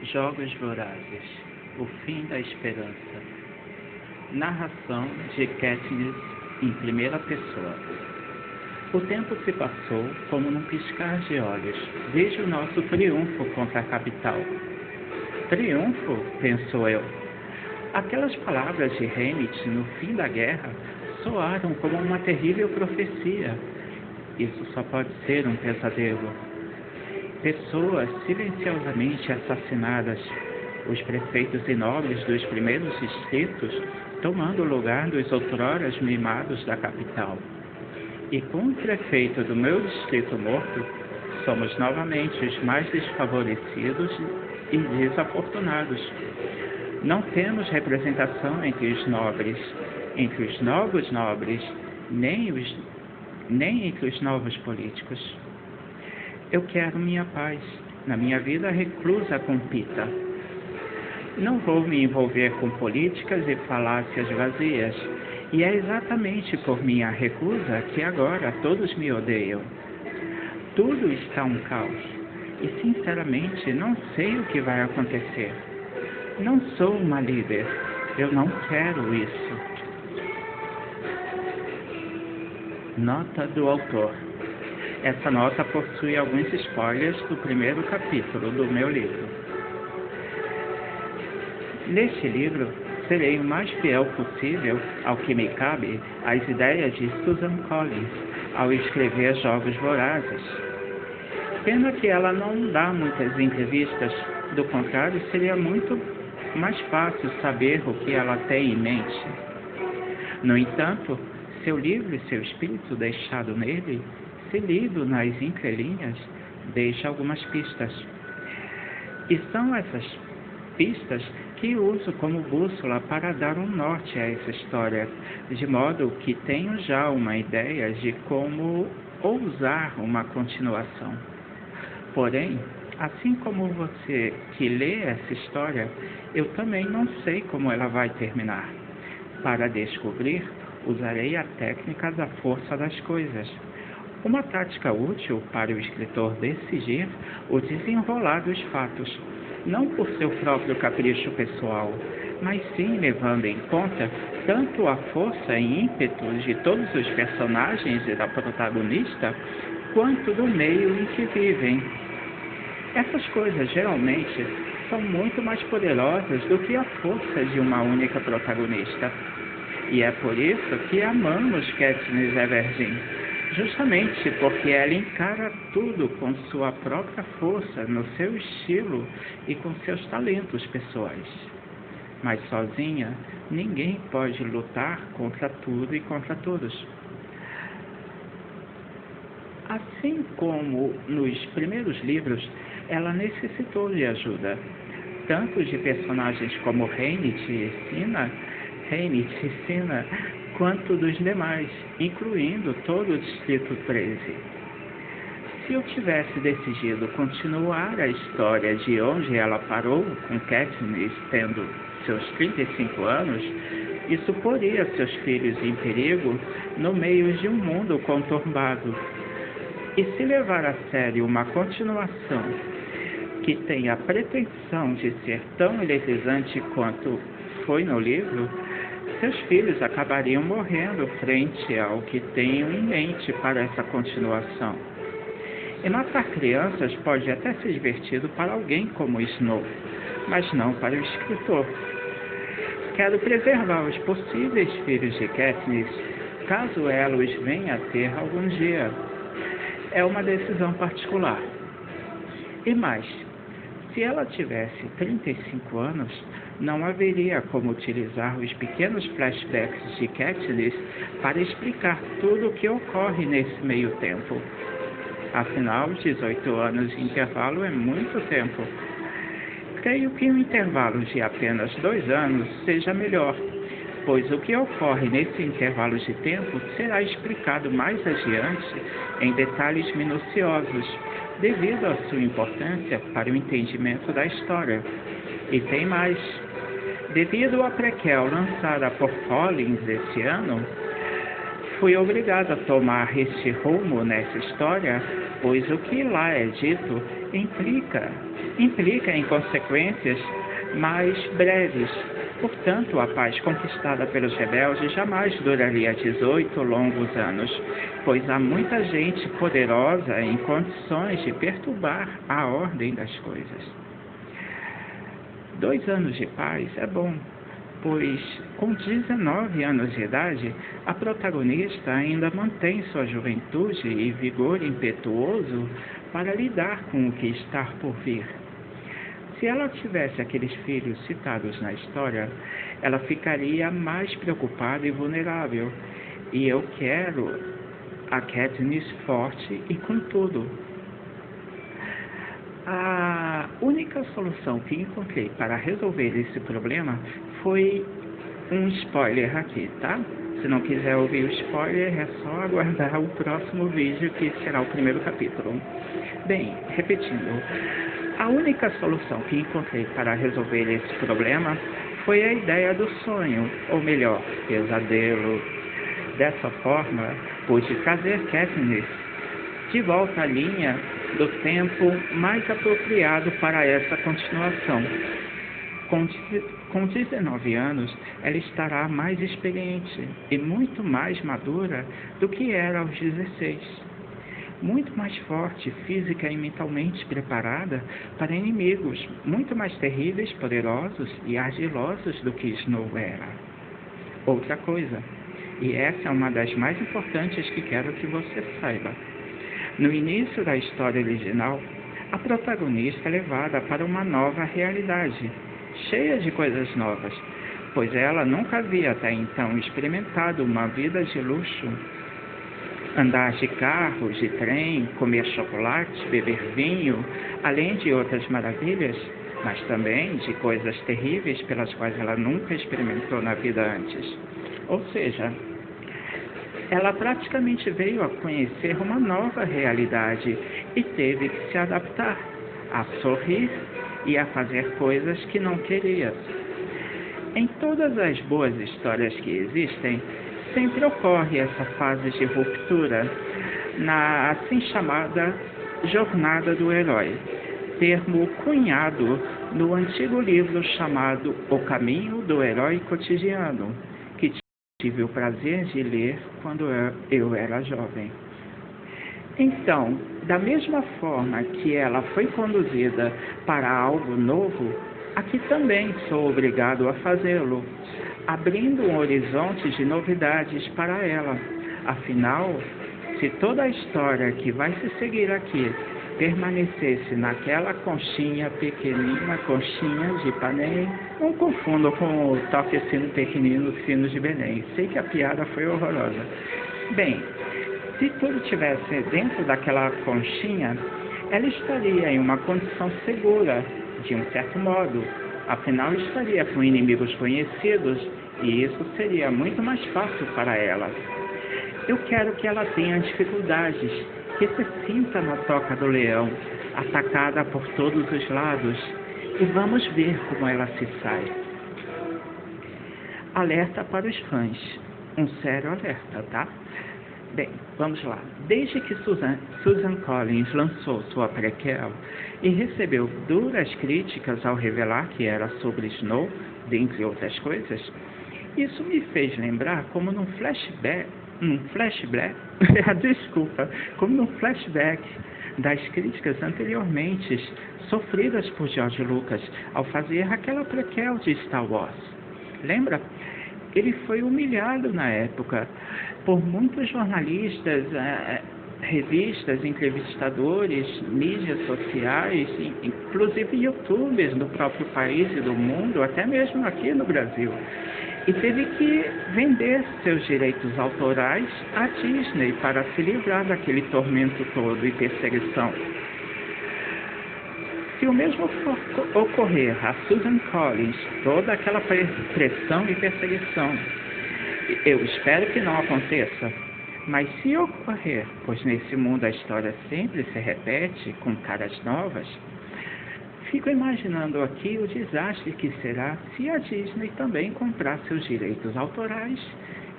Jogos Vorazes, o fim da esperança. Narração de Katniss em primeira pessoa. O tempo se passou como num piscar de olhos, desde o nosso triunfo contra a capital. Triunfo? Pensou eu. Aquelas palavras de Haymitch no fim da guerra soaram como uma terrível profecia. Isso só pode ser um pesadelo. Pessoas silenciosamente assassinadas, os prefeitos e nobres dos primeiros distritos tomando o lugar dos outroras mimados da capital. E com o prefeito do meu distrito morto, somos novamente os mais desfavorecidos e desafortunados. Não temos representação entre os nobres, entre os novos nobres, nem entre os novos políticos. Eu quero minha paz, na minha vida reclusa com Pita. Não vou me envolver com políticas e falácias vazias, e é exatamente por minha recusa que agora todos me odeiam. Tudo está um caos, e sinceramente não sei o que vai acontecer. Não sou uma líder, eu não quero isso. Nota do autor. Essa nota possui alguns spoilers do primeiro capítulo do meu livro. Neste livro, serei o mais fiel possível ao que me cabe às ideias de Susan Collins ao escrever Jogos Vorazes. Pena que ela não dá muitas entrevistas, do contrário, seria muito mais fácil saber o que ela tem em mente. No entanto, seu livro e seu espírito deixado nele, se lido nas entrelinhas, deixa algumas pistas. E são essas pistas que uso como bússola para dar um norte a essa história, de modo que tenho já uma ideia de como ousar uma continuação. Porém, assim como você que lê essa história, eu também não sei como ela vai terminar. Para descobrir, usarei a técnica da força das coisas. Uma tática útil para o escritor decidir o desenrolar dos fatos, não por seu próprio capricho pessoal, mas sim levando em conta tanto a força e ímpeto de todos os personagens e da protagonista, quanto do meio em que vivem. Essas coisas geralmente são muito mais poderosas do que a força de uma única protagonista. E é por isso que amamos Katniss Everdeen, justamente porque ela encara tudo com sua própria força, no seu estilo e com seus talentos pessoais. Mas sozinha, ninguém pode lutar contra tudo e contra todos. Assim como nos primeiros livros, ela necessitou de ajuda, tanto de personagens como Haymitch e Cinna, quanto dos demais, incluindo todo o Distrito 13. Se eu tivesse decidido continuar a história de onde ela parou, com Katniss tendo seus 35 anos, isso poria seus filhos em perigo no meio de um mundo conturbado. E se levar a sério uma continuação que tem a pretensão de ser tão eletrizante quanto foi no livro, seus filhos acabariam morrendo frente ao que tenho em mente para essa continuação. E matar crianças pode até ser divertido para alguém como Snow, mas não para o escritor. Quero preservar os possíveis filhos de Katniss, caso ela os venha a ter algum dia. É uma decisão particular. E mais, se ela tivesse 35 anos, não haveria como utilizar os pequenos flashbacks de Katniss para explicar tudo o que ocorre nesse meio tempo. Afinal, 18 anos de intervalo é muito tempo. Creio que um intervalo de apenas 2 anos seja melhor, pois o que ocorre nesse intervalo de tempo será explicado mais adiante em detalhes minuciosos, devido à sua importância para o entendimento da história. E tem mais. Devido à prequel lançada por Collins esse ano, fui obrigado a tomar este rumo nessa história, pois o que lá é dito implica em consequências mais breves. Portanto, a paz conquistada pelos rebeldes jamais duraria 18 longos anos, pois há muita gente poderosa em condições de perturbar a ordem das coisas. 2 anos de paz é bom, pois com 19 anos de idade, a protagonista ainda mantém sua juventude e vigor impetuoso para lidar com o que está por vir. Se ela tivesse aqueles filhos citados na história, ela ficaria mais preocupada e vulnerável. E eu quero a Katniss forte e com tudo. A única solução que encontrei para resolver esse problema foi um spoiler aqui, tá? Se não quiser ouvir o spoiler, é só aguardar o próximo vídeo, que será o primeiro capítulo. Bem, repetindo, a única solução que encontrei para resolver esse problema foi a ideia do sonho, ou melhor, pesadelo. Dessa forma, pude trazer Katniss de volta à linha do tempo mais apropriado para essa continuação. Com 19 anos, ela estará mais experiente e muito mais madura do que era aos 16. Muito mais forte física e mentalmente preparada para inimigos muito mais terríveis, poderosos e ardilosos do que Snow era. Outra coisa, e essa é uma das mais importantes que quero que você saiba. No início da história original, a protagonista é levada para uma nova realidade, cheia de coisas novas, pois ela nunca havia até então experimentado uma vida de luxo. Andar de carro, de trem, comer chocolate, beber vinho, além de outras maravilhas, mas também de coisas terríveis pelas quais ela nunca experimentou na vida antes. Ou seja, ela praticamente veio a conhecer uma nova realidade e teve que se adaptar, a sorrir e a fazer coisas que não queria. Em todas as boas histórias que existem, sempre ocorre essa fase de ruptura, na assim chamada jornada do herói, termo cunhado no antigo livro chamado O Caminho do Herói Cotidiano, que tive o prazer de ler quando eu era jovem. Então, da mesma forma que ela foi conduzida para algo novo, aqui também sou obrigado a fazê-lo, abrindo um horizonte de novidades para ela. Afinal, se toda a história que vai se seguir aqui permanecesse naquela conchinha pequenina, conchinha de Panem, não confundam com o toque sino pequenino, sino de Belém. Sei que a piada foi horrorosa. Bem, se tudo estivesse dentro daquela conchinha, ela estaria em uma condição segura, de um certo modo. Afinal, estaria com inimigos conhecidos e isso seria muito mais fácil para ela. Eu quero que ela tenha dificuldades, que se sinta na toca do leão, atacada por todos os lados, e vamos ver como ela se sai. Alerta para os fãs, um sério alerta, tá? Bem, vamos lá. Desde que Susan Collins lançou sua prequel e recebeu duras críticas ao revelar que era sobre Snow, dentre outras coisas, isso me fez lembrar como num flashback das críticas anteriormente sofridas por George Lucas ao fazer aquela prequel de Star Wars. Lembra? Ele foi humilhado na época por muitos jornalistas, revistas, entrevistadores, mídias sociais, inclusive youtubers do próprio país e do mundo, até mesmo aqui no Brasil. E teve que vender seus direitos autorais à Disney para se livrar daquele tormento todo e perseguição. Se o mesmo for ocorrer a Susan Collins, toda aquela pressão e perseguição, eu espero que não aconteça, mas se ocorrer, pois nesse mundo a história sempre se repete com caras novas, fico imaginando aqui o desastre que será se a Disney também comprar seus direitos autorais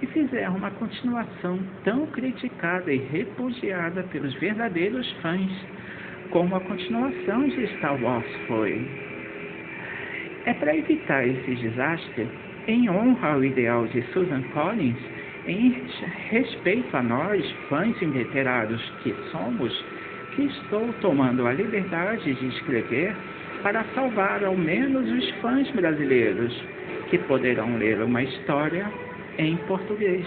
e fizer uma continuação tão criticada e repudiada pelos verdadeiros fãs, como a continuação de Star Wars foi. É para evitar esse desastre, em honra ao ideal de Susan Collins, em respeito a nós, fãs inveterados que somos, que estou tomando a liberdade de escrever para salvar ao menos os fãs brasileiros, que poderão ler uma história em português.